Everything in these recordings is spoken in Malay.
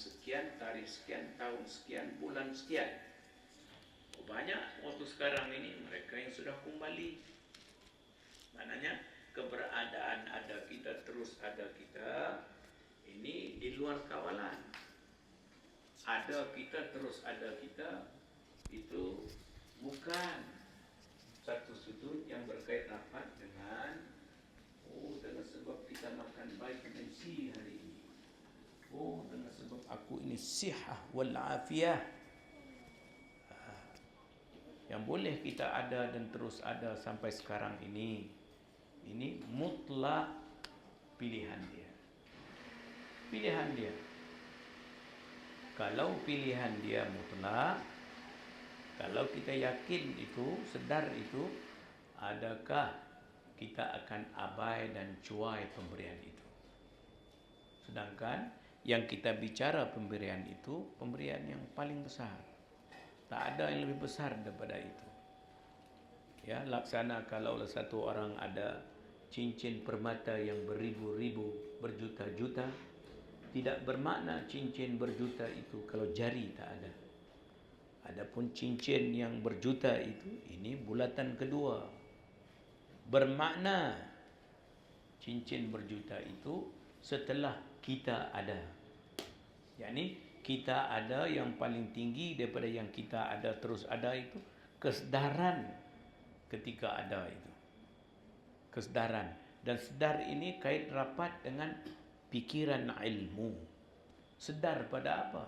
sekian, tarikh sekian, tahun sekian, bulan sekian. Banyak waktu sekarang ini mereka yang sudah kembali. Maknanya keberadaan ada kita, terus ada kita, ini di luar kawalan. Ada kita, terus ada kita, itu bukan satu sudut yang berkait rapat dengan dengan sebab kita makan vitamin C hari ini, dengan sebab aku ini sihah wal afiyah. Yang boleh kita ada dan terus ada sampai sekarang ini mutlak pilihan dia. Pilihan dia. Kalau pilihan dia mutlak, kalau kita yakin itu, sedar itu, adakah kita akan abai dan cuai pemberian itu? Sedangkan yang kita bicara pemberian itu, pemberian yang paling besar. Tak ada yang lebih besar daripada itu. Ya, laksana kalau satu orang ada cincin permata yang beribu-ribu, berjuta-juta, tidak bermakna cincin berjuta itu kalau jari tak ada. Adapun cincin yang berjuta itu, ini bulatan kedua. Bermakna cincin berjuta itu setelah kita ada. Yakni kita ada yang paling tinggi daripada yang kita ada terus ada itu kesedaran ketika ada itu. Kesedaran. Dan sedar ini kait rapat dengan pikiran ilmu. Sedar pada apa?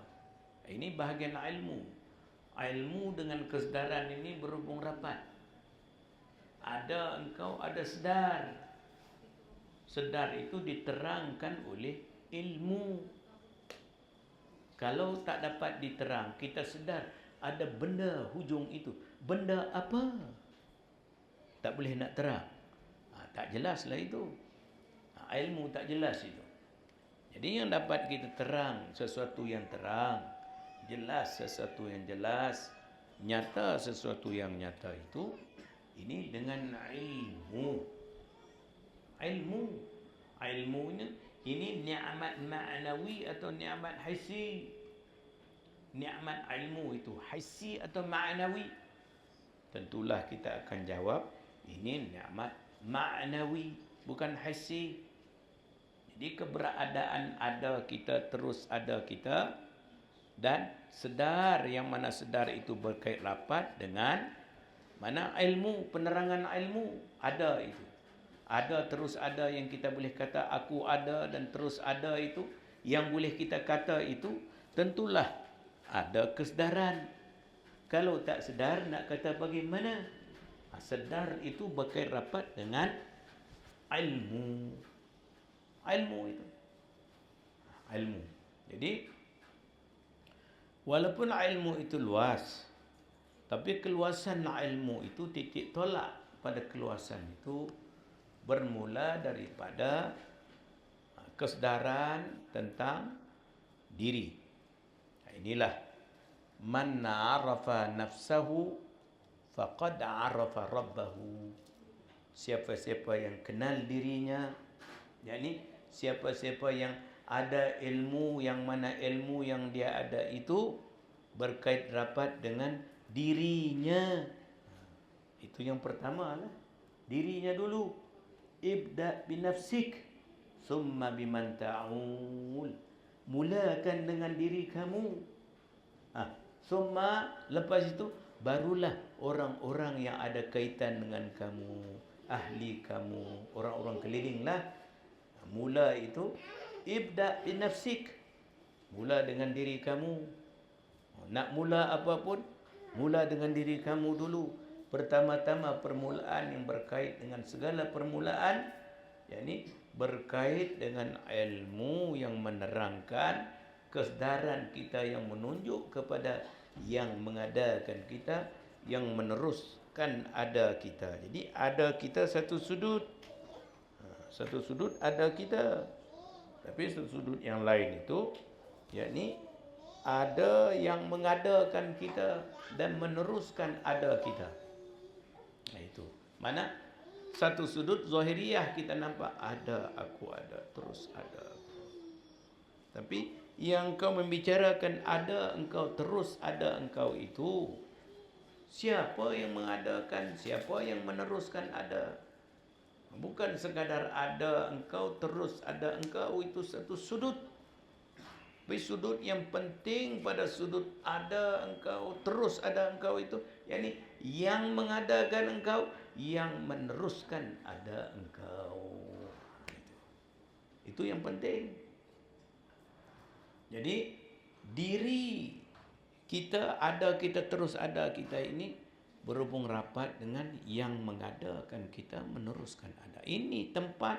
Ini bahagian ilmu. Ilmu dengan kesedaran ini berhubung rapat. Ada engkau, ada sedar. Sedar itu diterangkan oleh ilmu. Kalau tak dapat diterang, kita sedar ada benda hujung itu. Benda apa? Tak boleh nak terang. Tak jelaslah itu. Ilmu tak jelas itu. Jadi yang dapat kita terang sesuatu yang terang, jelas sesuatu yang jelas, nyata sesuatu yang nyata itu, ini dengan ilmu. Ilmunya ini ni'mat ma'nawi atau ni'mat hissi. Ni'mat ilmu itu hissi atau ma'nawi? Tentulah kita akan jawab ini ni'mat ma'nawi, bukan hissi. Jadi keberadaan ada kita, terus ada kita, dan sedar, yang mana sedar itu berkait rapat dengan mana ilmu, penerangan ilmu. Ada itu. Ada terus ada yang kita boleh kata aku ada dan terus ada itu, yang boleh kita kata itu tentulah ada kesedaran. Kalau tak sedar nak kata bagaimana? Sedar itu berkait rapat dengan ilmu. Ilmu itu. Ilmu. Jadi walaupun ilmu itu luas, tapi keluasan ilmu itu titik tolak pada keluasan itu bermula daripada kesedaran tentang diri. Inilah man arafa nafsahu faqad arafa rabbahu. Siapa-siapa yang kenal dirinya, yakni siapa-siapa yang ada ilmu, yang mana ilmu yang dia ada itu berkait rapat dengan dirinya. Itu yang pertama lah. Dirinya dulu. Ibda' binafsik summa biman ta'ul. Mulakan dengan diri kamu. Summa, lepas itu barulah orang-orang yang ada kaitan dengan kamu, ahli kamu, orang-orang keliling lah. Mula itu ibda' binafsik. Mula dengan diri kamu. Nak mula apapun, mula dengan diri kamu dulu. Pertama-tama permulaan yang berkait dengan segala permulaan, yakni berkait dengan ilmu yang menerangkan kesedaran kita, yang menunjuk kepada yang mengadakan kita, yang meneruskan ada kita. Jadi ada kita satu sudut. Satu sudut ada kita. Tapi satu sudut yang lain itu, yakni ada yang mengadakan kita dan meneruskan ada kita. Itu. Mana satu sudut zahiriyah kita nampak ada, aku ada, terus ada. Tapi Yang kau membicarakan ada engkau, terus ada engkau itu. Siapa yang mengadakan, siapa yang meneruskan ada. Bukan sekadar ada engkau, terus ada engkau, itu satu sudut. Tapi sudut yang penting pada sudut ada engkau, terus ada engkau itu, yakni yang mengadakan engkau, yang meneruskan ada engkau. Itu yang penting. Jadi diri kita ada, kita terus ada, kita ini berhubung rapat dengan yang mengadakan kita, meneruskan ada. Ini tempat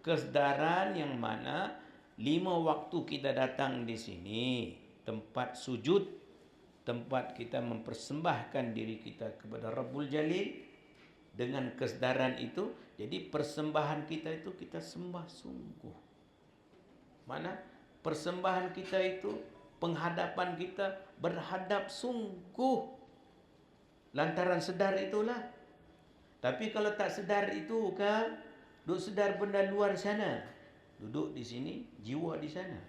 kesedaran yang mana 5 waktu kita datang di sini, tempat sujud, tempat kita mempersembahkan diri kita kepada Rabbul Jalil dengan kesedaran itu. Jadi persembahan kita itu kita sembah sungguh. Mana persembahan kita itu, penghadapan kita berhadap sungguh. Lantaran sedar itulah. Tapi kalau tak sedar itu kan, duk sedar benda luar sana, duduk di sini, jiwa di sana.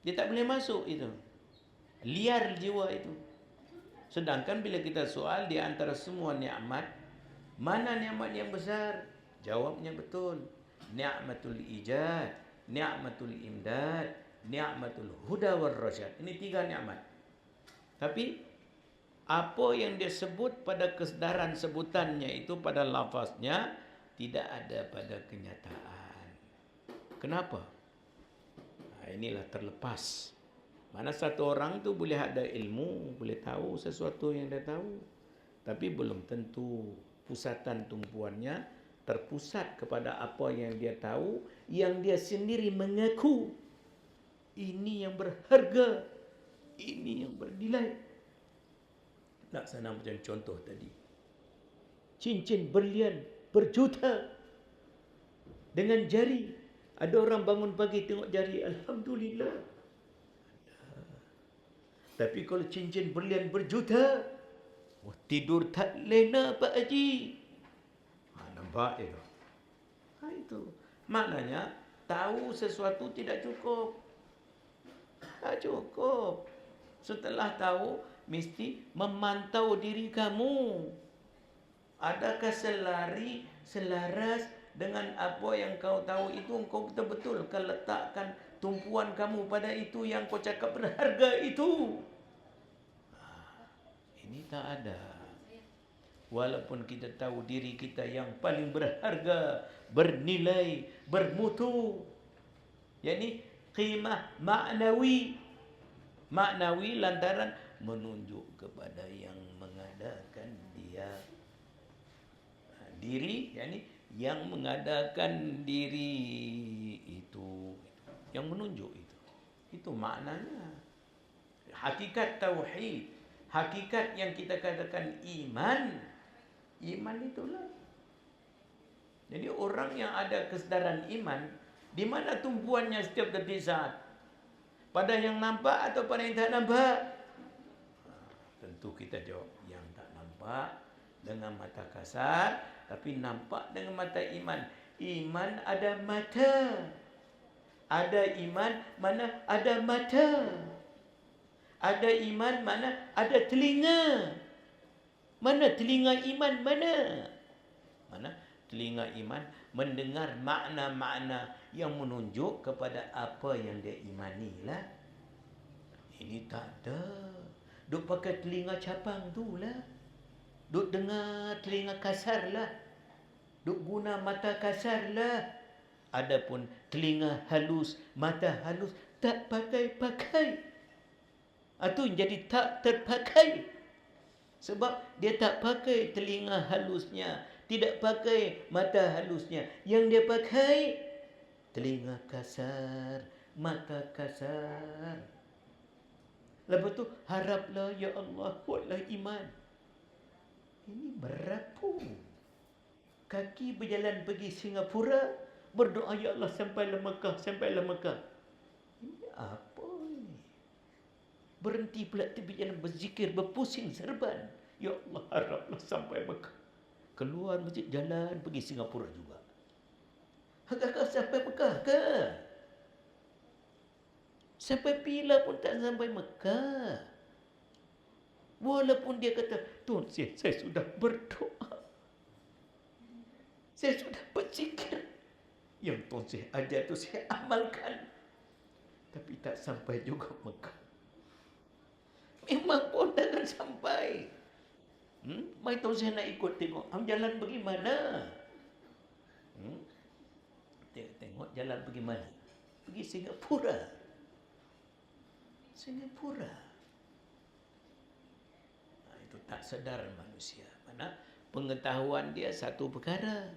Dia tak boleh masuk itu. Liar jiwa itu. Sedangkan bila kita soal di antara semua nikmat, mana nikmat yang besar? Jawabnya betul. Ni'matul ijad, ni'matul imdad, ni'matul huda war rasyad. Ini 3 nikmat. Tapi apa yang dia sebut pada kesedaran sebutannya itu, pada lafaznya, tidak ada pada kenyataan. Kenapa? Nah, inilah terlepas. Mana satu orang tu boleh ada ilmu, boleh tahu sesuatu yang dia tahu, tapi belum tentu pusatan tumpuannya terpusat kepada apa yang dia tahu, yang dia sendiri mengaku ini yang berharga, ini yang bernilai. Laksana macam contoh tadi, cincin berlian berjuta dengan jari. Ada orang bangun pagi tengok jari, alhamdulillah. Tapi kalau cincin berlian berjuta, tidur tak lena Pak Haji. Nampak itu? Itu maknanya tahu sesuatu tidak cukup. Tak cukup. Setelah tahu, mesti memantau diri kamu. Adakah selaras dengan apa yang kau tahu itu, kau betul-betul kau letakkan tumpuan kamu pada itu yang kau cakap berharga itu? Ini tak ada. Walaupun kita tahu diri kita yang paling berharga, bernilai, bermutu, yakni qimah maknawi. Maknawi lantaran menunjuk kepada yang mengadakan dia. Diri, yakni yang mengadakan diri itu, yang menunjuk itu. Itu maknanya. Hakikat tauhid, hakikat yang kita katakan iman. Iman itulah. Jadi orang yang ada kesedaran iman, di mana tumpuannya setiap detik saat? Pada yang nampak atau pada yang tak nampak? Tentu kita jawab yang tak nampak dengan mata kasar, tapi nampak dengan mata iman. Iman ada mata. Ada iman mana ada mata. Ada iman mana ada telinga. Mana telinga iman mana? Mana telinga iman mendengar makna-makna yang menunjuk kepada apa yang dia imani lah. Ini tak ada. Duk pakai telinga capang tu lah. Duk dengar telinga kasar lah. Duk guna mata kasar lah. Adapun telinga halus, mata halus, tak pakai-pakai. Itu jadi tak terpakai. Sebab dia tak pakai telinga halusnya, tidak pakai mata halusnya. Yang dia pakai telinga kasar, mata kasar. Lepas tu haraplah ya Allah buatlah iman. Ini berapu. Kaki berjalan pergi Singapura, berdoa ya Allah sampailah Mekah, sampailah Mekah. Ini apa ini? Berhenti pula tepi jalan berzikir, berpusing serban. Ya Allah haraplah sampai Mekah. Keluar masjid jalan pergi Singapura juga. Agak sampai Mekah ke? Sampai bila pun tak sampai Mekah. Walaupun dia kata, Tuan saya sudah berdoa. Saya sudah berzikir. Yang Tuan saya ajar tu saya amalkan. Tapi tak sampai juga Mekah. Memang pun takkan sampai. Mai Tuan saya nak ikut tengok. Jalan bagaimana? Tengok jalan bagaimana. Pergi Singapura. Itu tak sedar manusia. Mana pengetahuan dia satu perkara.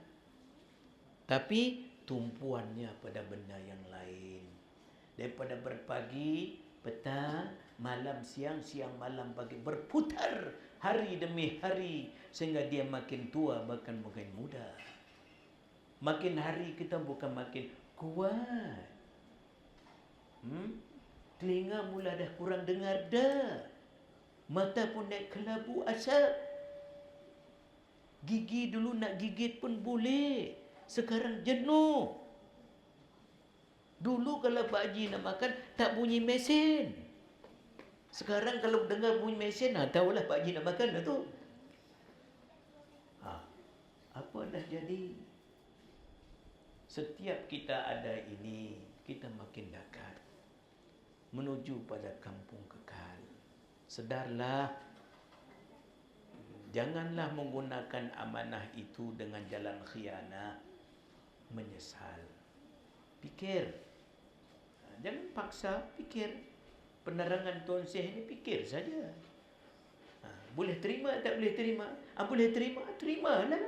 Tapi tumpuannya pada benda yang lain. Daripada berpagi, petang, malam, siang, malam, pagi. Berputar hari demi hari. Sehingga dia makin tua, bahkan makin muda. Makin hari kita bukan makin kuat. Telinga mula dah kurang dengar dah. Mata pun naik kelabu asap. Gigi dulu nak gigit pun boleh. Sekarang jenuh. Dulu kalau Pak Haji nak makan, tak bunyi mesin. Sekarang kalau dengar bunyi mesin, tahulah Pak Haji nak makan dah tu. Apa dah jadi? Setiap kita ada ini, kita makin dekat. Menuju pada kampung kekal. Sedarlah. Janganlah menggunakan amanah itu dengan jalan khianah. Menyesal. Pikir. Jangan paksa, pikir. Penerangan Tuan Syekh ini fikir saja. Boleh terima, tak boleh terima? Boleh terima, terimalah.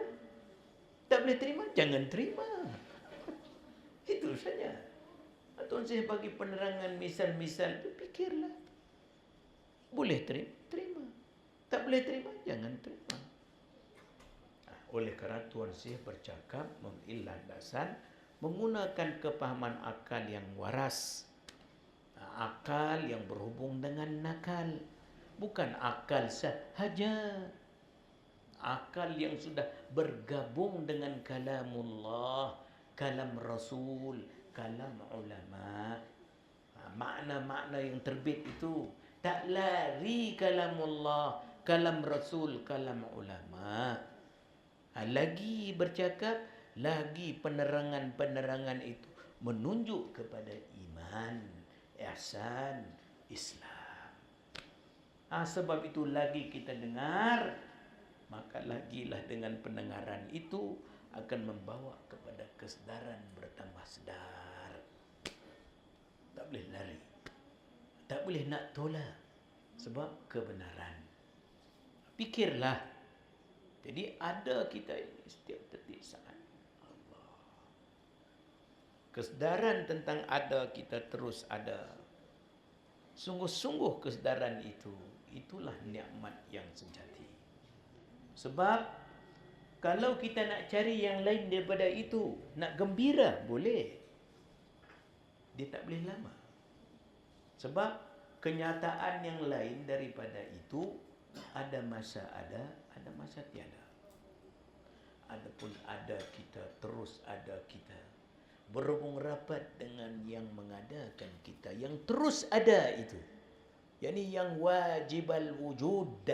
Tak boleh terima, jangan terima. Itu saja. Tuan Syekh bagi penerangan misal-misal, fikirlah. Boleh terima, terima. Tak boleh terima, jangan terima. Oleh kerana Tuan Syekh bercakap memilih landasan menggunakan kepahaman akal yang waras. Akal yang berhubung dengan nakal. Bukan akal sahaja. Akal yang sudah bergabung dengan kalamullah, kalam Rasul, kalam ulama. Makna-makna yang terbit itu tak lari kalamullah, kalam Rasul, kalam ulama. Lagi bercakap, lagi penerangan-penerangan itu menunjuk kepada iman, ihsan, Islam. Sebab itu lagi kita dengar, maka lagilah dengan pendengaran itu akan membawa kepada kesedaran bertambah sedar. Tak boleh lari. Tak boleh nak tolak. Sebab kebenaran. Fikirlah. Jadi ada kita ini setiap detik saat. Allah. Kesedaran tentang ada kita terus ada. Sungguh-sungguh kesedaran itu. Itulah nikmat yang sejati. Sebab kalau kita nak cari yang lain daripada itu, nak gembira, boleh. Dia tak boleh lama. Sebab kenyataan yang lain daripada itu, ada masa ada masa tiada. Adapun ada kita, terus ada kita. Berhubung rapat dengan yang mengadakan kita, yang terus ada itu. Yani yang wajibal wujud.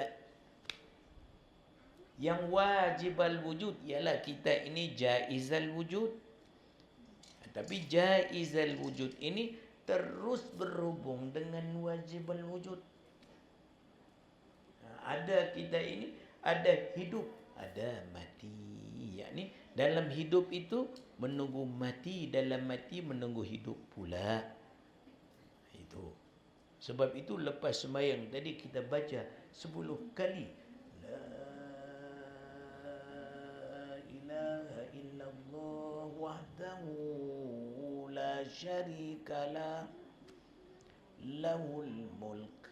Yang wajibal wujud ialah kita ini jaizal wujud. Tapi jaizal wujud ini terus berhubung dengan wajibal wujud. Ada kita ini, ada hidup, ada mati. Yakni dalam hidup itu menunggu mati, dalam mati menunggu hidup pula. Itu. Sebab itu lepas sembahyang tadi kita baca 10 kali. La ilaha illallah wahdahu la syarikalah lahul mulk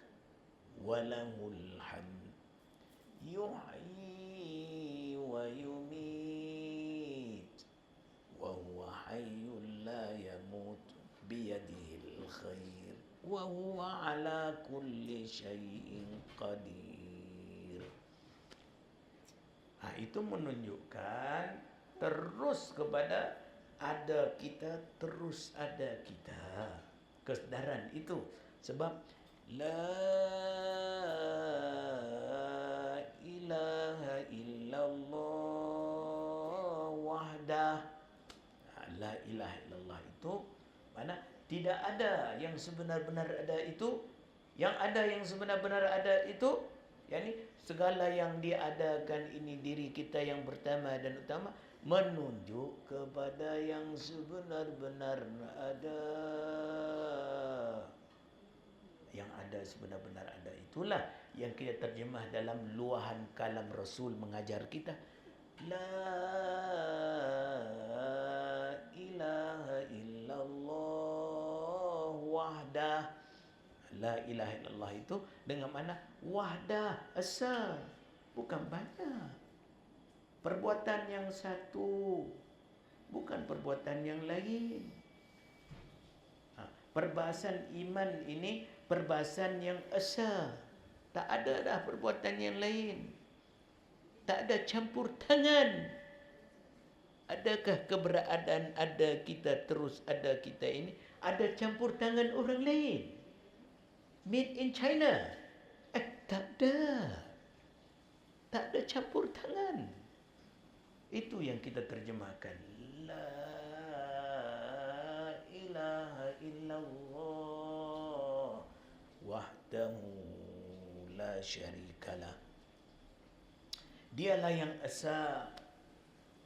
wa lahul hamd yuhyi wa yumit wa huwa hayyul la yamut biyadihil khair wa huwa ala kulli syai'in qadir. Itu menunjukkan terus kepada ada kita, terus ada kita. kesedaran itu. Sebab la ilaha illallah wahdah. La ilaha illallah itu mana tidak ada yang sebenar-benar ada itu. Yang ada yang sebenar-benar ada itu, yakni segala yang diadakan ini diri kita yang pertama dan utama menunjuk kepada yang sebenar-benar ada. Yang ada sebenar-benar ada itulah yang kita terjemah dalam luahan kalam Rasul mengajar kita. La ilaha illallah wahdah. La ilaha illallah itu dengan mana wahdah, esa, bukan banyak. Perbuatan yang satu, bukan perbuatan yang lain. Perbahasan iman ini perbahasan yang esa. Tak ada dah perbuatan yang lain. Tak ada campur tangan. Adakah keberadaan ada kita terus ada kita ini ada campur tangan orang lain? Made in China. Tak ada. Tak ada campur tangan. Itu yang kita terjemahkan. La ilaha illallah wahdahu la syarikalah. Dialah yang esa,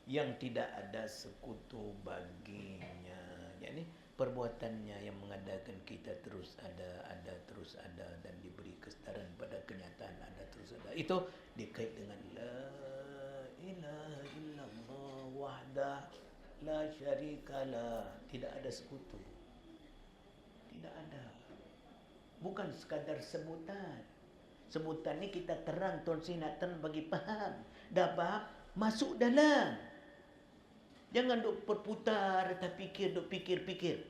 yang tidak ada sekutu baginya. Yakni perbuatannya yang mengadakan kita terus ada, terus ada dan diberi kesedaran pada kenyataan ada terus ada. Itu dikait dengan la ilaha illallah wahdah la syarikalah. Tidak ada sekutu. Tidak ada. Bukan sekadar sebutan. Sebutan ni kita terang Tuan Sinatan bagi faham. Dah faham, masuk dalam. Jangan duk berputar, tak fikir, duk fikir-fikir.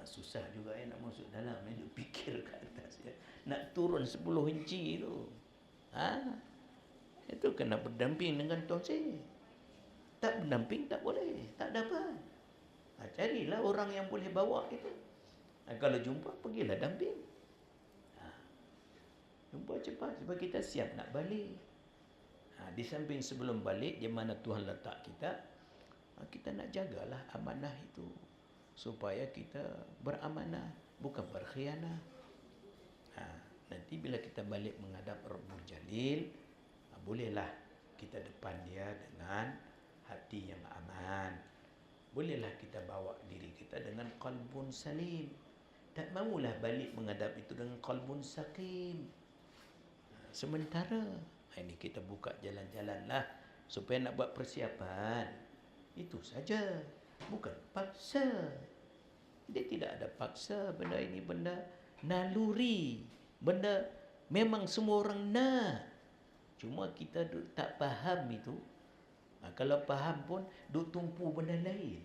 Susah juga nak masuk dalam, duk fikir ke atas. Nak turun 10 inci tu. Itu kena berdamping dengan Tuan Sin. Tak berdamping tak boleh, tak dapat. Carilah orang yang boleh bawa itu. Kalau jumpa, pergilah damping. Jumpa cepat sebab kita siap nak balik. Di samping sebelum balik, di mana Tuhan letak kita, kita nak jagalah amanah itu. Supaya kita beramanah, bukan berkhianat. Nanti bila kita balik menghadap Rabbul Jalil, bolehlah kita depan dia dengan hati yang aman. Bolehlah kita bawa diri kita dengan qalbun salim. Tak maulah balik menghadap itu dengan qalbun sakim. Sementara ini kita buka jalan-jalanlah supaya nak buat persiapan. Itu saja. Bukan paksa. Dia tidak ada paksa. Benda ini benda naluri. Benda memang semua orang nak. Cuma kita tak faham itu. Kalau faham pun duk tumpu benda lain.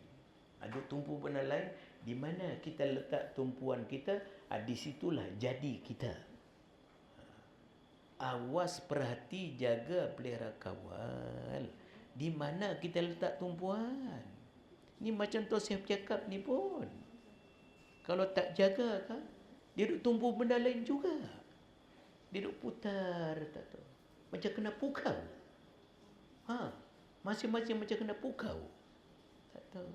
Duk tumpu benda lain. Di mana kita letak tumpuan kita, di situlah jadi kita. Awas, perhati, jaga, pelihara, kawal. Di mana kita letak tumpuan? Ni macam tu saya cakap ni pun. Kalau tak jaga kan, dia duk tumpu benda lain juga. Dia duk putar, tak tahu. Macam kena pukau. Masing-masing macam kena pukau. Tak tahu.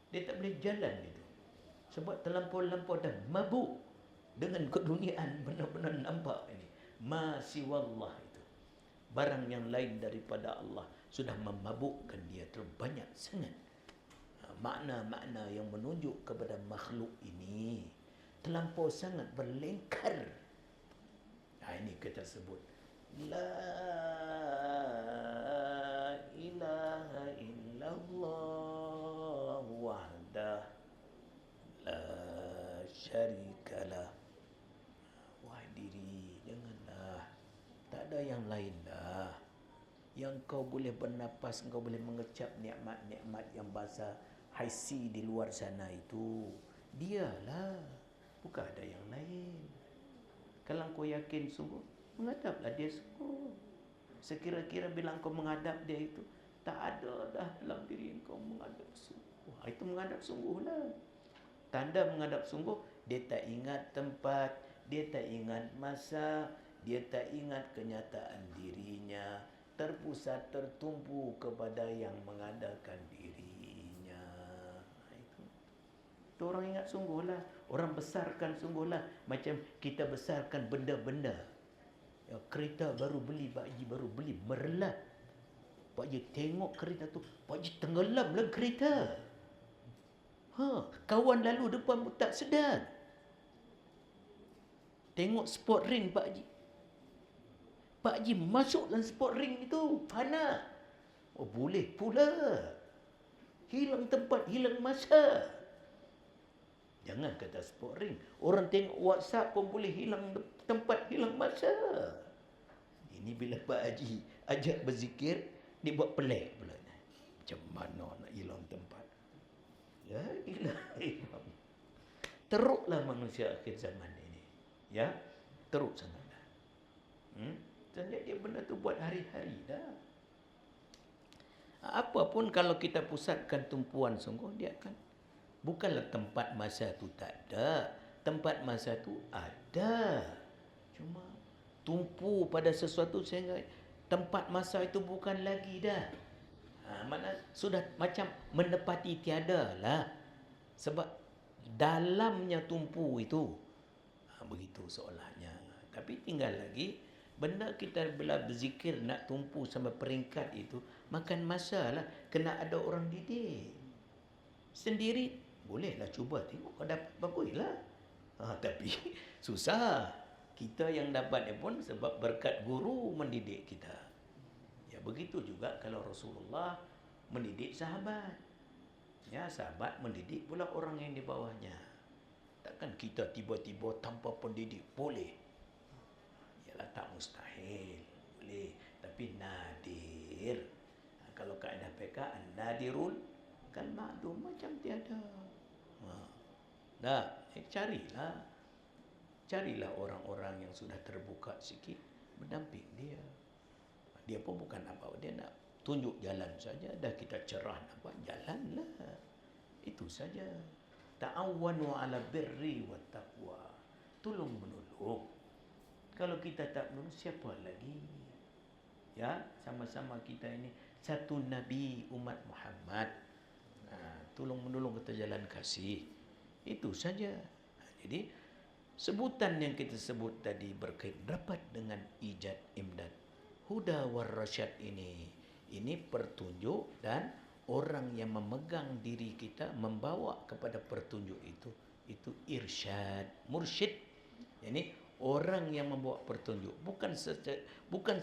Dia tak boleh jalan itu. Sebab terlampau-lampau dah mabuk dengan keduniaan, benar-benar nampak ini. Masiwallah itu. Barang yang lain daripada Allah sudah memabukkan dia terbanyak sangat. Makna-makna yang menunjuk kepada makhluk ini terlampau sangat berlengkar. Ini kita sebut la ilaha illallah wahdah la syarikalah. Wahai diri, janganlah, tak ada yang lain dah. Yang kau boleh bernapas, kau boleh mengecap nikmat-nikmat yang bahasa haisi di luar sana itu, dialah, bukan ada yang lain. Kalau kau yakin sungguh, menghadaplah dia sungguh. Sekira-kira bila kau menghadap dia itu, tak ada dah dalam diri kau menghadap sungguh. Itu menghadap sungguh lah. Tanda menghadap sungguh, dia tak ingat tempat, dia tak ingat masa, dia tak ingat kenyataan dirinya, terpusat tertumpu kepada yang mengadakan dirinya. Itu orang ingat sungguhlah. Orang besarkan sungguhlah. Macam kita besarkan benda-benda. Ya, kereta baru beli, Pak Haji baru beli, merelap. Pak Haji tengok kereta tu, Pak Haji tenggelamlah kereta. Kawan lalu depan pun tak sedar. Tengok sport ring Pak Haji. Pak Haji masuk dalam sport ring itu, panas. Oh, boleh pula. Hilang tempat, hilang masa. Jangan kata sport ring. Orang tengok WhatsApp pun boleh hilang tempat, hilang masa. Ini bila Pak Haji ajak berzikir, dia buat pelik pula. Macam mana nak hilang tempat? La ilaha illallah. Teruklah manusia akhir zaman ini. Ya, teruk sangatlah. Dan dia benda tu buat hari-hari dah. Apapun kalau kita pusatkan tumpuan sungguh, dia akan. Bukanlah tempat masa tu tak ada. Tempat masa tu ada. Cuma tumpu pada sesuatu sehingga tempat masa itu bukan lagi dah. Mana sudah macam menepati tiada lah. Sebab dalamnya tumpu itu. Begitu seolahnya. Tapi tinggal lagi, benda kita bila berzikir nak tumpu sampai peringkat itu, makan masa lah. Kena ada orang didik. Sendiri bolehlah cuba tengok kalau dapat baguslah. Tapi susah. Kita yang dapat pun sebab berkat guru mendidik kita. Ya begitu juga kalau Rasulullah mendidik sahabat. Ya, sahabat mendidik pula orang yang di bawahnya. Takkan kita tiba-tiba tanpa pendidik boleh. Yalah, tak mustahil. Boleh, tapi nadir. Kalau kaedah PK, nadirul kan maklum macam tiada. Carilah orang-orang yang sudah terbuka sikit, mendamping dia. Dia pun bukan apa, dia nak tunjuk jalan saja. Dah kita cerah nampak, jalanlah. Itu saja. Ta'awwanu 'ala birri wat taqwa. Tolong menolong. Kalau kita tak menolong, siapa lagi? Ya, sama-sama kita ini satu Nabi umat Muhammad. Tolong menolong kita jalan kasih. Itu saja. Jadi sebutan yang kita sebut tadi berkait rapat dengan ijad imdad. Huda war rasyad ini pertunjuk, dan orang yang memegang diri kita membawa kepada pertunjuk itu irsyad, mursyid. Ini orang yang membawa pertunjuk, bukan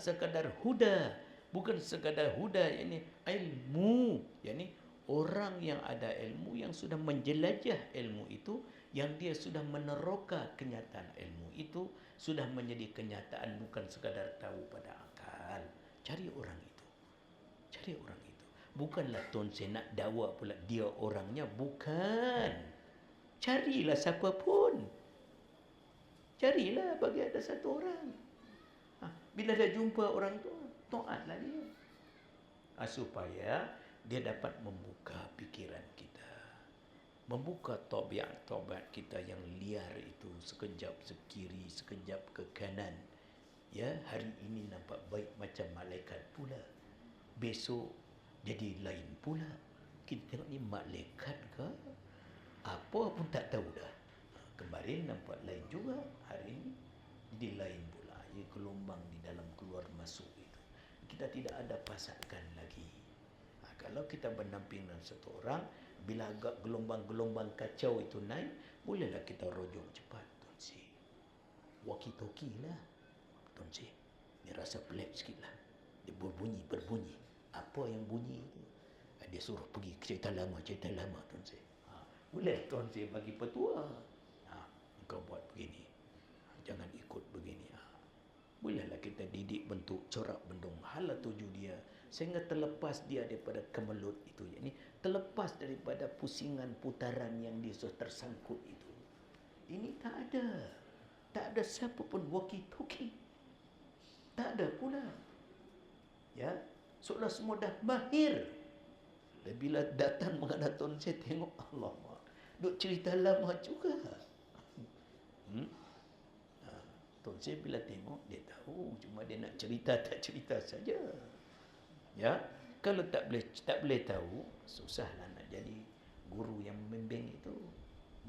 sekadar huda, bukan sekadar huda, ini ilmu. Yani orang yang ada ilmu, yang sudah menjelajah ilmu itu, yang dia sudah meneroka kenyataan ilmu itu, sudah menjadi kenyataan, bukan sekadar tahu pada akal. Cari orang itu. Cari orang itu. Bukanlah Tun Sen nak dakwa pula dia orangnya, bukan. Carilah siapa pun. Carilah bagi ada satu orang. Bila dah jumpa orang tu, taatlah dia. Supaya dia dapat membuka pikiran kita, membuka tabiat kita yang liar itu, sekejap ke kiri, sekejap ke kanan. Ya, hari ini nampak baik macam malaikat pula, besok jadi lain pula. Kita tengok ni malaikat ke apa pun tak tahu dah. Kemarin nampak lain juga, hari ini jadi lain pula. Ya, gelombang di dalam keluar masuk itu, kita tidak ada pasakan lagi. Kalau kita berdamping dengan satu orang, bila agak gelombang-gelombang kacau itu naik, bolehlah kita rojok cepat. Tuan Si, walkie-talkie lah. Tuan Si, ni rasa pelik sikit lah. Dia berbunyi. Apa yang bunyi itu? Dia suruh pergi cerita lama, Tuan Si. Boleh Tuan Si bagi petua. Engkau buat begini, jangan ikut begini. Bolehlah kita didik bentuk corak bendung hala tuju dia, sehingga terlepas dia daripada kemelut itu. Ini terlepas daripada pusingan putaran yang dia sudah tersangkut itu. Ini tak ada siapa pun walkie-talkie. Tak ada pula. Ya, seolah semua dah mahir. Bila datang menghadap Tuan, saya tengok Allah, duk cerita lama juga. Tuan saya bila tengok, dia tahu, cuma dia nak cerita tak cerita saja. Ya, kalau tak boleh tahu, susahlah nak jadi guru yang membimbing itu.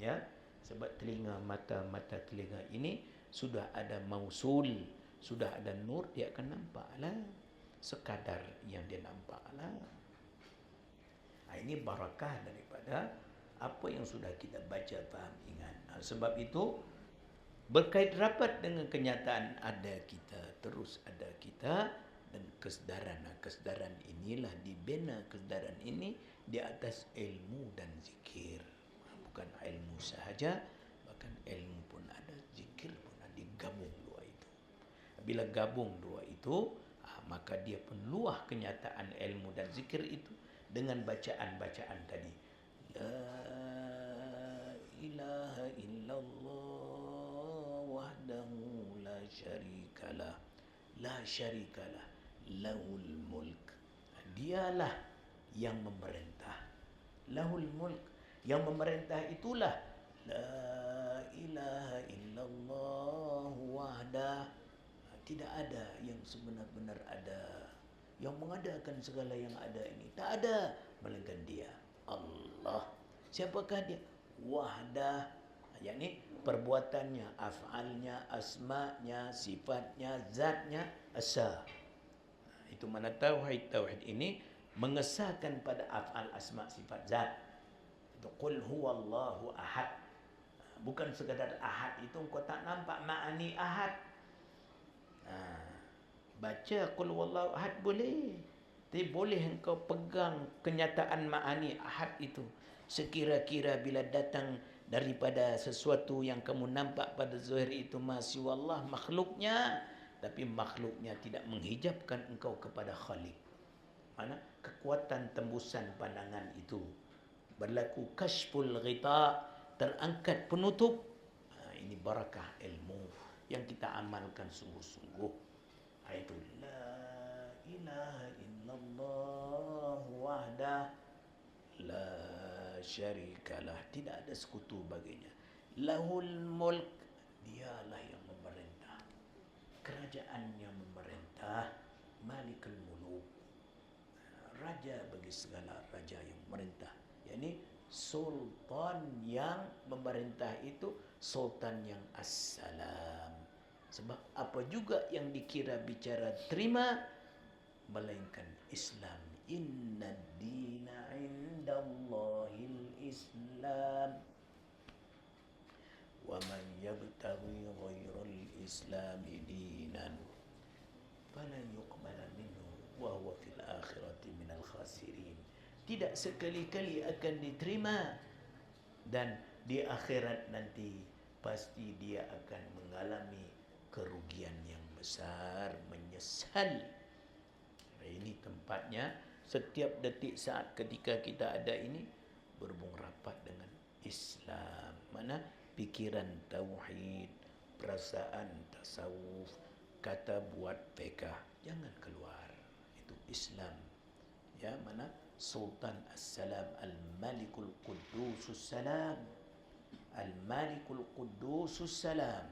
Ya, sebab telinga mata telinga ini sudah ada mausul, sudah ada nur, dia akan nampaklah sekadar yang dia nampaklah. Ini barakah daripada apa yang sudah kita baca, faham, ingat. Sebab itu berkait rapat dengan kenyataan ada kita, terus ada kita, dan kesedaran. Kesedaran inilah dibina, kesedaran ini di atas ilmu dan zikir. Bukan ilmu sahaja, bahkan ilmu pun ada, zikir pun ada, digabung dua itu. Bila gabung dua itu, maka dia penuh kenyataan ilmu dan zikir itu dengan bacaan-bacaan tadi. La ilaha illallah wahdahu la syarikalah, la syarikalah, lahul mulk. Dialah yang memerintah. Lahul mulk, yang memerintah itulah la ilaha illallah wahdah. Tidak ada yang sebenar-benar ada, yang mengadakan segala yang ada ini. Tak ada, melainkan dia, Allah. Siapakah dia? Wahdah. Yakni perbuatannya, af'alnya, asma'nya, sifatnya, zatnya, asa. Itu mana tauhid ini mengesahkan pada af'al, asma', sifat, zat. Itu qul huwallahu ahad. Bukan sekadar ahad itu kau tak nampak ma'ani ahad. Baca qul huwallahu ahad boleh, tapi boleh engkau pegang kenyataan ma'ani ahad itu. Sekira-kira bila datang daripada sesuatu yang kamu nampak pada zahir itu masya Allah makhluknya, tapi makhluknya tidak menghijabkan engkau kepada Khalik. Mana kekuatan tembusan pandangan itu berlaku kashful ghita, terangkat penutup. Ini barakah ilmu yang kita amalkan sungguh-sungguh. Itu la ilaha illallah wahdah la syarikalah, tidak ada sekutu baginya. Lahul mulk, dialah yang memerintah, kerajaan yang memerintah. Malikul muluk, raja bagi segala raja yang memerintah. yakni sultan yang memerintah itu sultan yang assalam. Sebab apa juga yang dikira bicara terima, melainkan Islam. Inna dina indallahil Islam. Wa man yabtaghi ghairal islami dinan falan yuqbala minhu wa huwa fil akhirati minal khasirin. Tidak sekali-kali akan diterima, dan di akhirat nanti pasti dia akan mengalami kerugian yang besar, menyesal. Ini tempatnya setiap detik saat ketika kita ada ini berhubung rapat dengan Islam. Mana pikiran tauhid, perasaan tasawuf, kata buat fiqh jangan keluar. Itu Islam. Ya, mana Sultan As-Salam, Al-Malikul Quddusus Salam. Al-Malikul Quddusus Salam.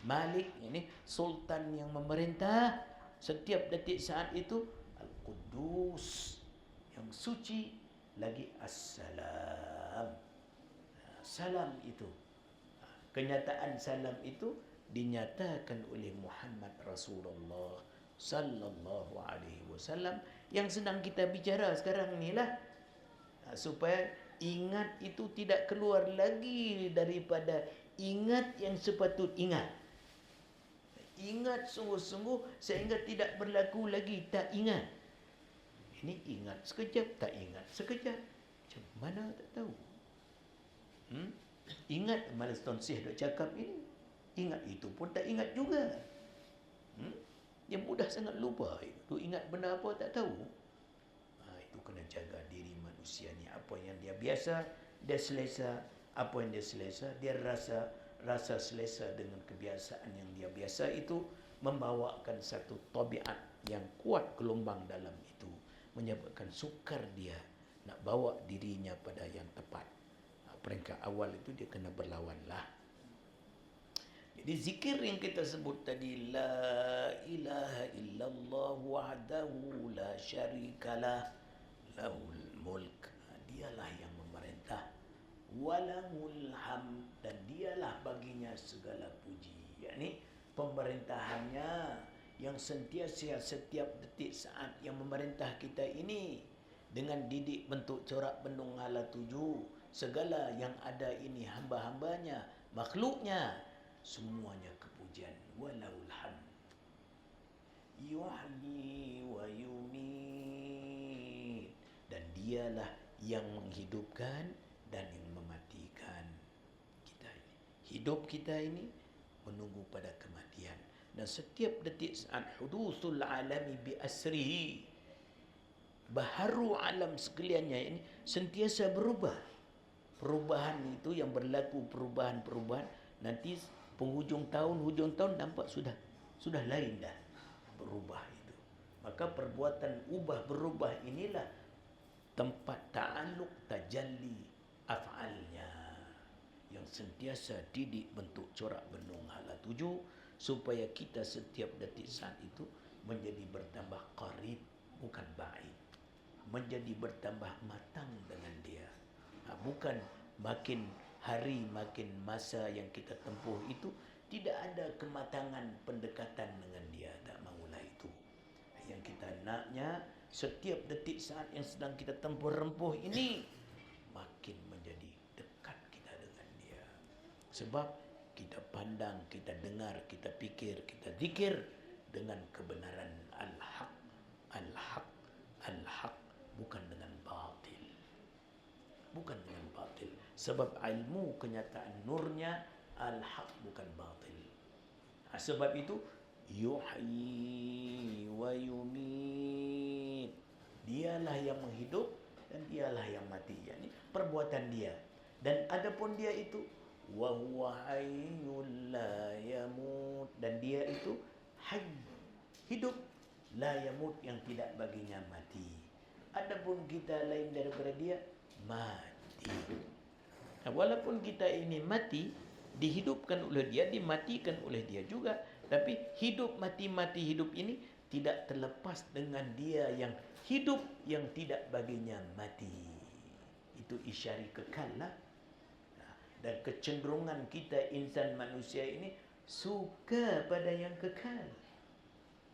Malik ini sultan yang memerintah setiap detik saat itu. Al-Quddus yang suci, lagi As-Salam. Salam itu, kenyataan salam itu dinyatakan oleh Muhammad Rasulullah sallallahu alaihi wasallam yang sedang kita bicara sekarang inilah, supaya ingat itu tidak keluar lagi daripada ingat yang sepatut ingat. Ingat sungguh-sungguh sehingga tidak berlaku lagi tak ingat. Ini ingat sekejap, tak ingat sekejap. Macam mana tak tahu. Ingat malas Tuan Syekh duk cakap ini. Ingat itu pun tak ingat juga. Dia mudah sangat lupa. Duk ingat benda apa tak tahu. Itu kena jaga diri manusia ni. Apa yang dia biasa, dia selesa. Apa yang dia selesa, dia rasa selesa dengan kebiasaan yang dia biasa itu, membawakan satu tabiat yang kuat gelombang dalam itu, menyebabkan sukar dia nak bawa dirinya pada yang tepat. peringkat awal itu dia kena berlawan lah. Jadi zikir yang kita sebut tadi, la ilaha illallah wahdahu la syarikalah lahul mulk, dialah yang memerintah, walahul hamd, dan dialah baginya segala puji. Yakni pemerintahannya yang sentiasa setiap detik saat yang memerintah kita ini dengan didik bentuk corak bendung hala tuju, segala yang ada ini hamba-hambanya, makhluknya, semuanya kepujian. Walahul hamd yuhyi wa yumit, dan dialah yang menghidupkan dan yang mematikan kita ini. Hidup kita ini menunggu pada kematian, dan setiap detik saat hudusul alami bi asrihi, baharu alam sekaliannya ini sentiasa berubah. Perubahan itu yang berlaku, perubahan-perubahan, nanti penghujung tahun nampak sudah lain dah, berubah itu. Maka perbuatan ubah berubah inilah tempat ta'alluq tajalli af'alnya, yang sentiasa didik bentuk corak bendung hala tuju, supaya kita setiap detik saat itu menjadi bertambah qarib, bukan ba'id, menjadi bertambah matang dengan dia. Bukan makin hari makin masa yang kita tempuh itu tidak ada kematangan pendekatan dengan dia, tak maulah itu. Yang kita naknya setiap detik saat yang sedang kita tempuh-rempuh ini makin menjadi dekat kita dengan dia. Sebab kita pandang, kita dengar, kita fikir, kita zikir dengan kebenaran al-haq, al-haq, al-haq, bukan dengan batil. Bukan dengan batil. Sebab ilmu kenyataan nurnya al-haq, bukan batil. Sebab itu yuhyi wa yumit, dialah yang menghidup dan dialah yang mati. Yani perbuatan dia. Dan adapun dia itu wa huwa hayyul la yamut, dan dia itu hayy, hidup, la yamut, yang tidak baginya mati. Adapun kita lain daripada dia, mati. Walaupun kita ini mati, dihidupkan oleh dia, dimatikan oleh dia juga, tapi hidup mati hidup ini tidak terlepas dengan dia yang hidup, yang tidak baginya mati. Itu isyari kekal lah. Dan kecenderungan kita insan manusia ini suka pada yang kekal.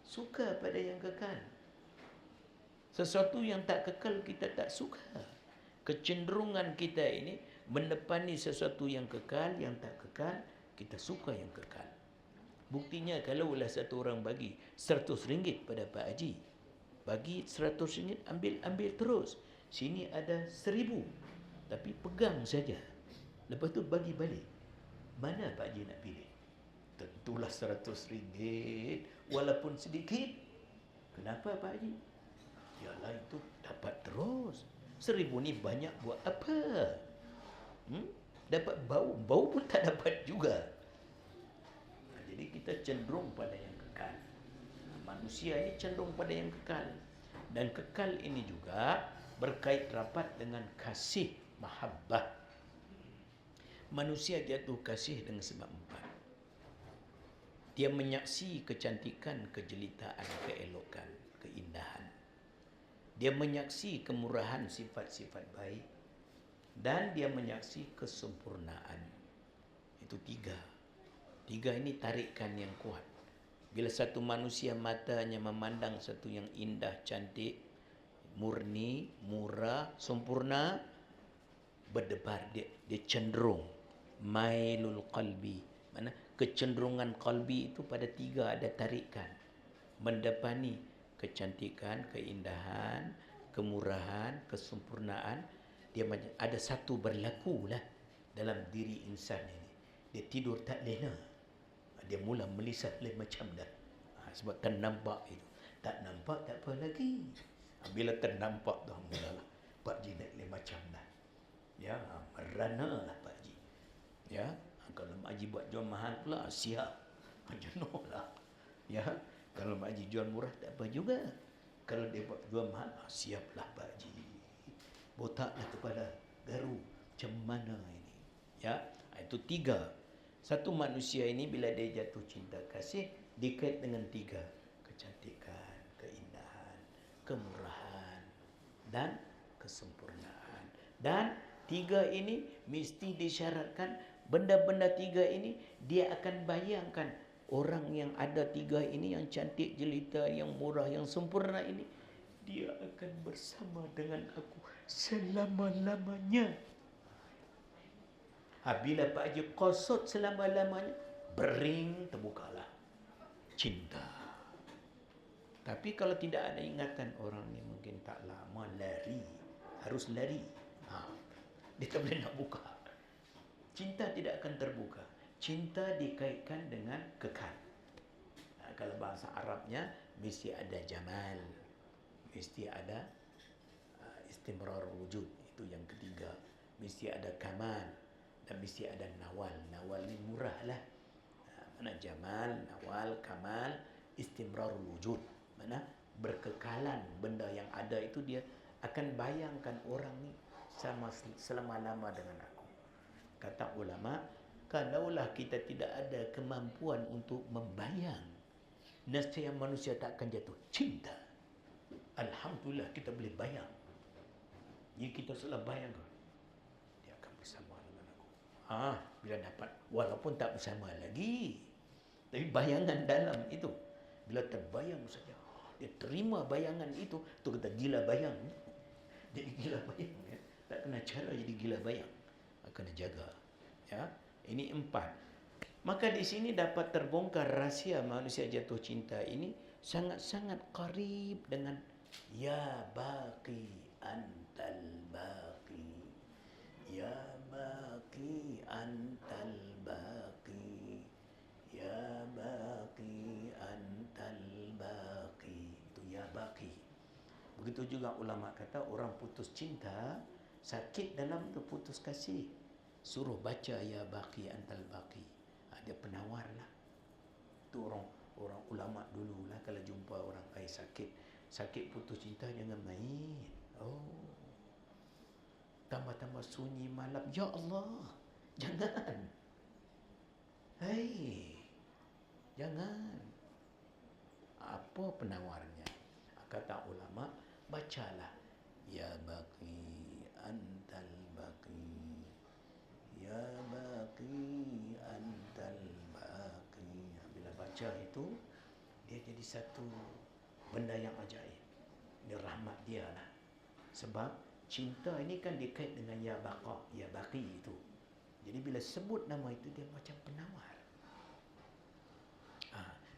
Suka pada yang kekal. Sesuatu yang tak kekal kita tak suka. Kecenderungan kita ini mendepani sesuatu yang kekal, yang tak kekal, kita suka yang kekal. Buktinya kalaulah satu orang bagi RM100 pada Pak Haji, bagi RM100, ambil terus. Sini ada RM1,000, tapi pegang saja. Lepas tu bagi balik. Mana Pak Haji nak pilih? Tentulah RM100, walaupun sedikit. Kenapa Pak Haji? Yalah itu dapat terus. RM1,000 ni banyak buat apa? Dapat bau pun tak dapat juga. Jadi kita cenderung pada yang kekal. Manusia ini cenderung pada yang kekal. Dan kekal ini juga berkait rapat dengan kasih, mahabbah. Manusia jatuh kasih dengan sebab 4. Dia menyaksi kecantikan, kejelitaan, keelokan, keindahan. Dia menyaksi kemurahan, sifat-sifat baik. Dan dia menyaksi kesempurnaan. Itu 3. 3 ini tarikan yang kuat. Bila satu manusia matanya memandang satu yang indah, cantik, murni, murah, sempurna, berdebar, dia cenderung. Mailul qalbi, mana kecenderungan qalbi itu pada 3 ada tarikan. Mendepani kecantikan, keindahan, kemurahan, kesempurnaan. Dia ada satu berlaku lah dalam diri insan ini. Dia tidur tak lena. Dia mula melisah macam dah. Sebab ternampak itu. Tak nampak tak apa lagi. Bila ternampak dah mulalah Pak Haji nak macam dah. Ya, merana lah Pak Haji. Ya, kalau Mak Haji buat jual mahal pula, siap. Jenuh lah. Ya, kalau Mak Haji jual murah tak apa juga. Kalau dia buat jual mahal, siaplah Pak Haji. Botaklah kepala garu. Macam mana ini? Ya, itu 3. Satu manusia ini bila dia jatuh cinta kasih dikait dengan 3. Kecantikan, keindahan, kemurahan dan kesempurnaan. Dan 3 ini mesti disyaratkan, benda-benda 3 ini dia akan bayangkan orang yang ada 3 ini, yang cantik jelita, yang murah, yang sempurna ini, dia akan bersama dengan aku selama-lamanya. Bila Pak Haji qasad selama-lamanya, bering terbukalah cinta. Tapi kalau tidak ada ingatan, orang ni mungkin tak lama lari, harus lari. Dia tak boleh nak buka. Cinta tidak akan terbuka. Cinta dikaitkan dengan kekal. Kalau bahasa Arabnya mesti ada jamal, mesti ada istimrar wujud, itu yang ketiga. Mesti ada kamal dan mesti ada nawal. Nawal ni murah lah. Mana jamal, nawal, kamal, istimrar wujud. Mana berkekalan benda yang ada itu, dia akan bayangkan orang ni selama-lama dengan aku. Kata ulama, kalaulah kita tidak ada kemampuan untuk membayang, nescaya manusia tak akan jatuh cinta. Alhamdulillah kita boleh bayang. Jadi kita selalu bayangkan dia akan bersama dengan aku. Bila dapat, walaupun tak bersama lagi, tapi bayangan dalam itu, bila terbayang saja, dia terima bayangan itu kata gila bayang. Jadi gila bayang, ya. Tak kena cara jadi gila bayang. Kena jaga. Ya, ini 4. Maka di sini dapat terbongkar rahsia manusia jatuh cinta ini sangat-sangat qarib dengan ya baqi antal baqi. Ya baqi antal baqi. Ya baqi antal baqi. Itu ya baqi. Begitu juga ulama kata orang putus cinta, sakit dalam tu putus kasih, suruh baca ya baqi antal baqi. Dia penawar lah. Tu orang ulama dulu lah, kalau jumpa orang sakit putus cinta, jangan main. Tambah-tambah sunyi malam, ya Allah, jangan. Jangan. Apa penawarnya? Kata ulama, bacalah ya baqi antal baqi. Ya baqi antal baqi. Bila baca itu, dia jadi satu benda yang ajaib. Ini rahmat dia lah. Sebab cinta ini kan dikait dengan ya baqa, ya baqi itu. Jadi bila sebut nama itu, dia macam penawar.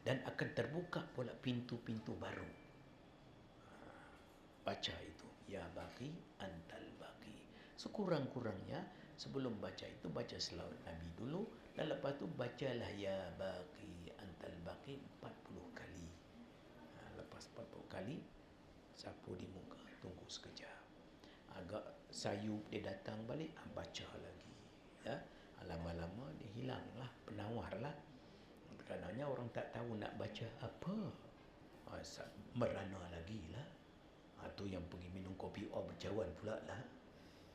Dan akan terbuka pula pintu-pintu baru. Baca itu ya baqi antal baqi. Sekurang-kurangnya sebelum baca itu, baca selawat Nabi dulu, dan lepas tu bacalah ya baqi antal baqi 40 kali. Lepas 40 kali, sapu di muka, tunggu sekejap. Agak sayup dia datang balik, baca lagi. Ya, lama-lama dia hilanglah, penawarlah. Kadang-kadang orang tak tahu nak baca apa. Merana lagi lah. Tu yang pergi minum kopi O bercawan pula lah.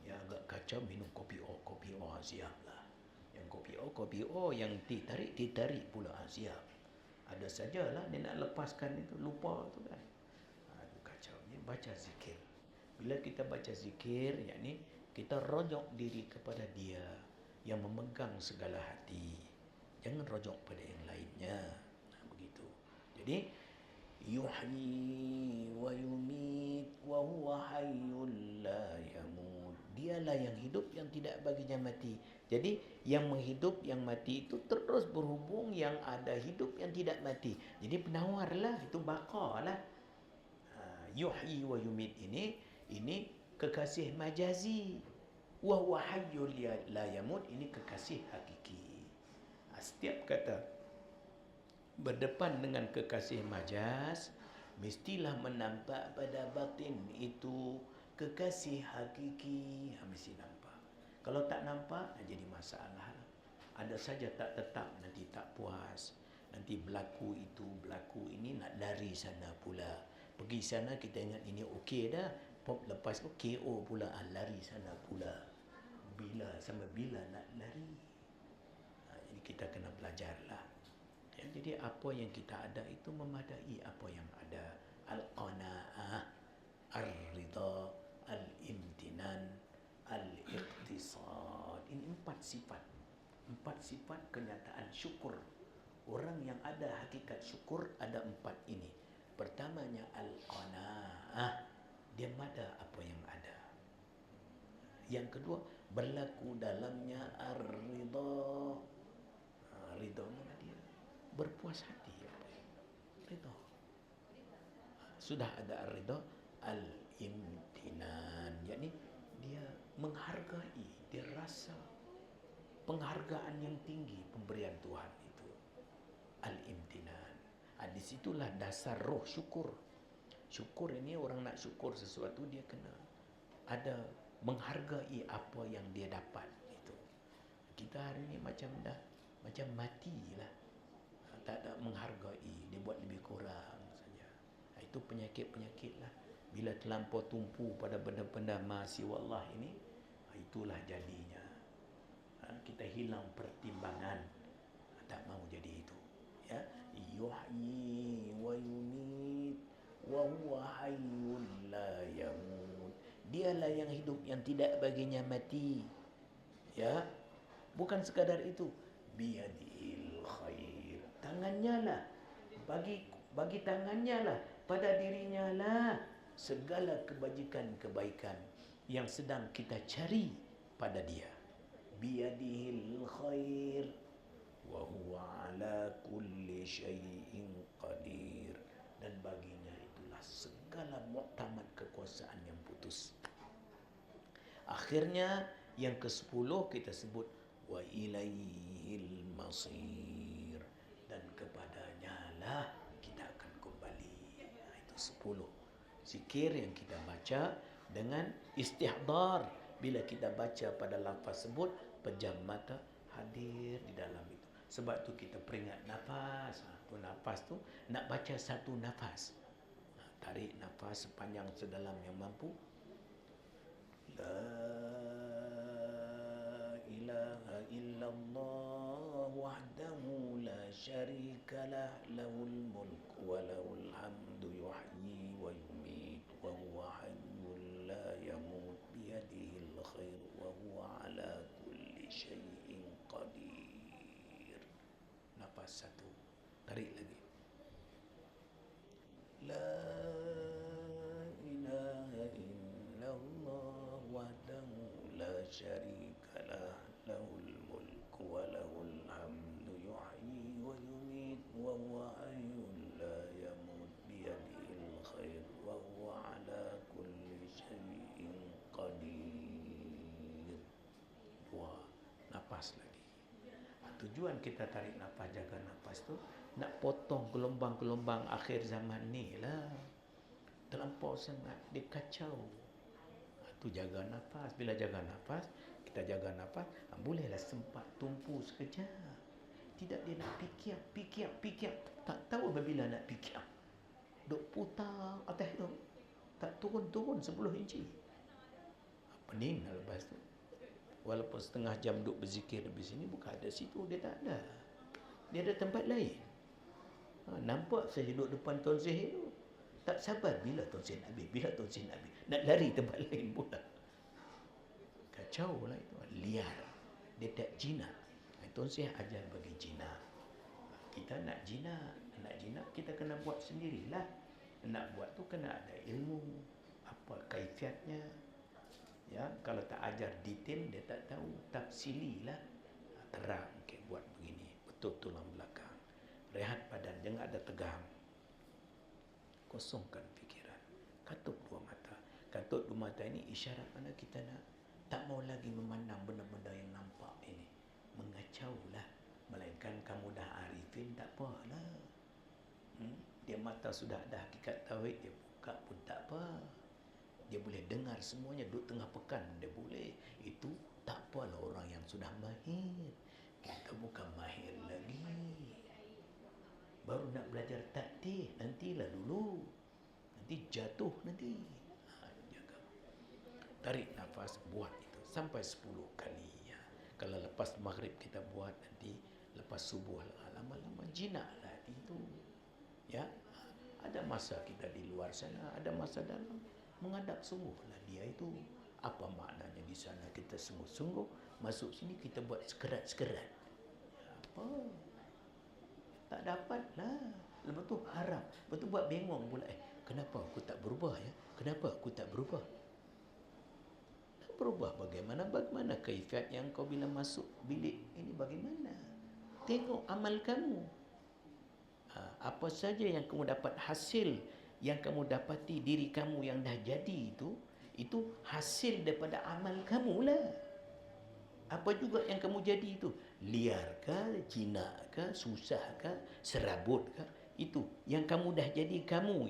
Yang agak kacau minum kopi O siap lah. Yang kopi O yang teh tarik pula siap. Ada sajalah dia nak lepaskan itu, lupa tu kan. Itu kacau. Dia baca zikir. Bila kita baca zikir, yakni kita rojok diri kepada Dia yang memegang segala hati. Jangan rojok pada yang lainnya. Begitu. Jadi yuhyi wa yumit wa huwa hayyul la yamut. Dialah yang hidup, yang tidak baginya mati. Jadi yang menghidup, yang mati itu terus berhubung, yang ada hidup, yang tidak mati. Jadi penawar lah, itu baqa lah. Yuhyi wa yumit ini kekasih majazi. Wa huwa hayyul la yamut, ini kekasih hakiki. Setiap kata berdepan dengan kekasih majaz, mestilah menampak pada batin itu kekasih hakiki. Mesti nampak. Kalau tak nampak, jadi masalah. Ada saja tak tetap, nanti tak puas. Nanti berlaku itu, berlaku ini, nak lari sana pula. Pergi sana kita ingat ini okey dah, lepas tu KO pula, lari sana pula. sampai bila nak lari. Jadi kita kena belajarlah. Ya, jadi apa yang kita ada itu memadai apa yang ada. Al-qanaah, ar-ridha, al-imtinan, al-iqtisad. Ini 4 sifat. 4 sifat kenyataan syukur. Orang yang ada hakikat syukur ada 4 ini. Pertamanya al-qanaah, dia mada apa yang ada. Yang kedua, berlaku dalamnya ar-ridha. Ridha mana dia? Berpuas hati. Ridha. Sudah ada ar-ridha, al-imtinan. Yakni dia menghargai, dia rasa penghargaan yang tinggi pemberian Tuhan itu. Al-imtinan. Di situlah dasar roh syukur. Syukur ini orang nak syukur sesuatu dia kena ada menghargai apa yang dia dapat itu. Kita hari ini macam matilah. Tak ada menghargai, dia buat lebih kurang saja. Itu penyakit-penyakit lah. Bila terlampau tumpu pada benda-benda ma-siwa Allah ini, itulah jadinya. Kita hilang pertimbangan, tak mau jadi itu. Ya, yuhyi wa yumit wa huwa hayyul la yamut. Dialah yang hidup yang tidak baginya mati. Ya, bukan sekadar itu. Biyadil khair. Tangannya lah, bagi tangannya lah, pada dirinya lah segala kebajikan-kebaikan yang sedang kita cari pada dia. Biyadihil khair wa huwa ala kulli syai'in qadir. Dan baginya itulah segala muktamad kekuasaan yang putus. Akhirnya yang ke-10 kita sebut wa ilaihil masir, dan kepadanya lah kita akan kembali. Itu 10 zikir yang kita baca dengan istihdar. Bila kita baca pada lafaz sebut, pejam mata, hadir di dalam itu. Sebab tu kita peringat nafas. Tu nafas tu nak baca satu nafas. Tarik nafas sepanjang sedalam yang mampu. La ilaha illallah wahdahu la syarika lah, lahul mulk wa lahul hamdu yuhyi wa yumit wa huwa hayyul la yamut biyadihil khair wa huwa ala kulli syai'in qadir. Nafas satu, tarik lagi. La ilaha illallah wahdahu la syarika lah, lahul mulk wa lahul hamdu yuhyi wa yumit wa huwa hayyul la yamut biyadihil khair wa huwa ala kulli syai'in qadir. 2 nafas lagi. Tujuan kita tarik nafas, jaga nafas tu nak potong gelombang-gelombang akhir zaman ni lah. Terlampau sangat, dia kacau. Tu jaga nafas. Bila jaga nafas, kita jaga nafas, bolehlah sempat tumpu sekejap. Tidak dia nak fikir. Tak tahu bila nak fikir. Duk putar atas tu. Tak turun 10 inci. Pening lah lepas tu. Walaupun setengah jam duduk berzikir di sini, bukan ada situ, dia tak ada. Dia ada tempat lain. Nampak saya duduk depan Tuan Syekh tu. Tak sabar bila Tuan Syekh habis. Nak lari tempat lain pula. Kacau lah itu. Liar. Dia tak jinak. Tuan Syekh ajar bagi jinak. Kita nak jinak. Kita kena buat sendirilah. Nak buat tu kena ada ilmu. Apa kaifiatnya. Ya, kalau tak ajar detail, dia tak tahu. Tafsililah. Terang. Okay, buat begini. Betul tulang belakang. Rehat badan. Jangan ada tegang. Kosongkan fikiran. Katup 2 mata. Katup 2 mata ini isyarat mana kita nak. Tak mau lagi memandang benda-benda yang nampak ini. Mengacau lah. Melainkan kamu dah arifin, tak apalah. Dia mata sudah ada hakikat tauhid, dia buka pun tak apa. Dia boleh dengar semuanya, duduk tengah pekan dia boleh. Itu tak apalah orang yang sudah mahir. Kita bukan mahir lagi. Baru nak belajar takdir, nantilah dulu. Nanti jatuh nanti. Jaga. Tarik nafas, buat itu sampai 10 kali. Ya. Kalau lepas maghrib kita buat, nanti lepas subuh lama-lama jinak lah itu. Ya, ada masa kita di luar sana, ada masa dalam, menghadap sungguhlah dia itu. Apa maknanya di sana kita sungguh-sungguh, masuk sini kita buat sekerat-sekerat. Apa? Tak dapat lah. Lepas tu harap, lepas tu buat bengong pula. Kenapa aku tak berubah ya? Kenapa aku tak berubah? Tak berubah bagaimana? Bagaimana kaifiat yang kau bila masuk bilik ini bagaimana? Tengok amal kamu. Apa saja yang kamu dapat hasil, yang kamu dapati diri kamu yang dah jadi itu hasil daripada amal kamu lah. Apa juga yang kamu jadi itu, liar kah, jinak kah, susah kah, serabut kah, itu yang kamu dah jadi kamu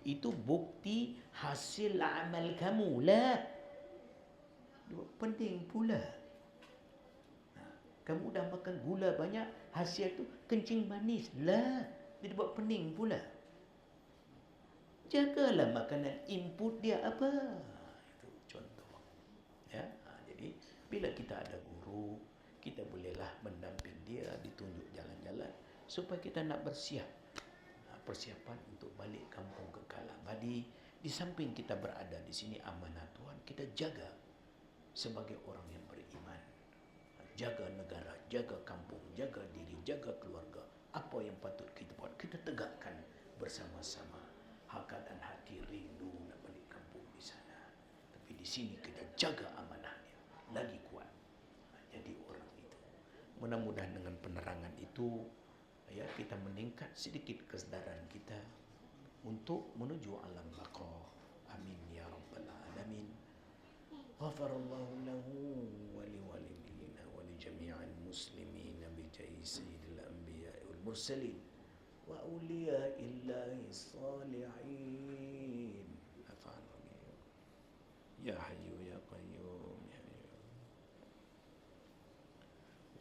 itu bukti hasil amal kamu lah. Penting pula. Kamu dah makan gula banyak, hasil tu kencing manis lah. Jadi buat pening pula. Jagalah makanan input dia apa. Itu contoh. Ya, jadi bila kita ada guru, kita bolehlah mendamping dia, ditunjuk jalan-jalan supaya kita nak bersiap. Persiapan untuk balik kampung kekal abadi. Di samping kita berada di sini amanah Tuhan, kita jaga sebagai orang yang beriman. Jaga negara, jaga kampung, jaga diri, jaga keluarga. Apa yang patut kita buat, kita tegakkan bersama-sama. Hakat dan hati rindu nak balik kampung di sana. Tapi di sini kita jaga amanahnya. Lagi kuat. Jadi orang itu. Mudah-mudahan dengan penerangan itu, ya, kita meningkat sedikit kesedaran kita untuk menuju alam baqa. Amin ya rabbal alamin. Ghafarallahu lahu wa liwalidina wa li jami'il muslimin bi jahi sayyidil anbiya'i wal mursalin wa awliya'illahi salihin. Afa'alani ya hayyu ya qayyum ya hayyu.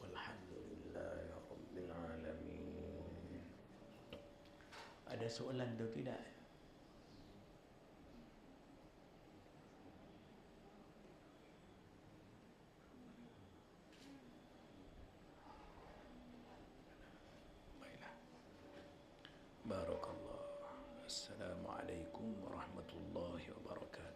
Walhamdulillahi rabbil alamin. Ada soalan tu tidak? Barakallah. Assalamualaikum warahmatullahi wabarakatuh.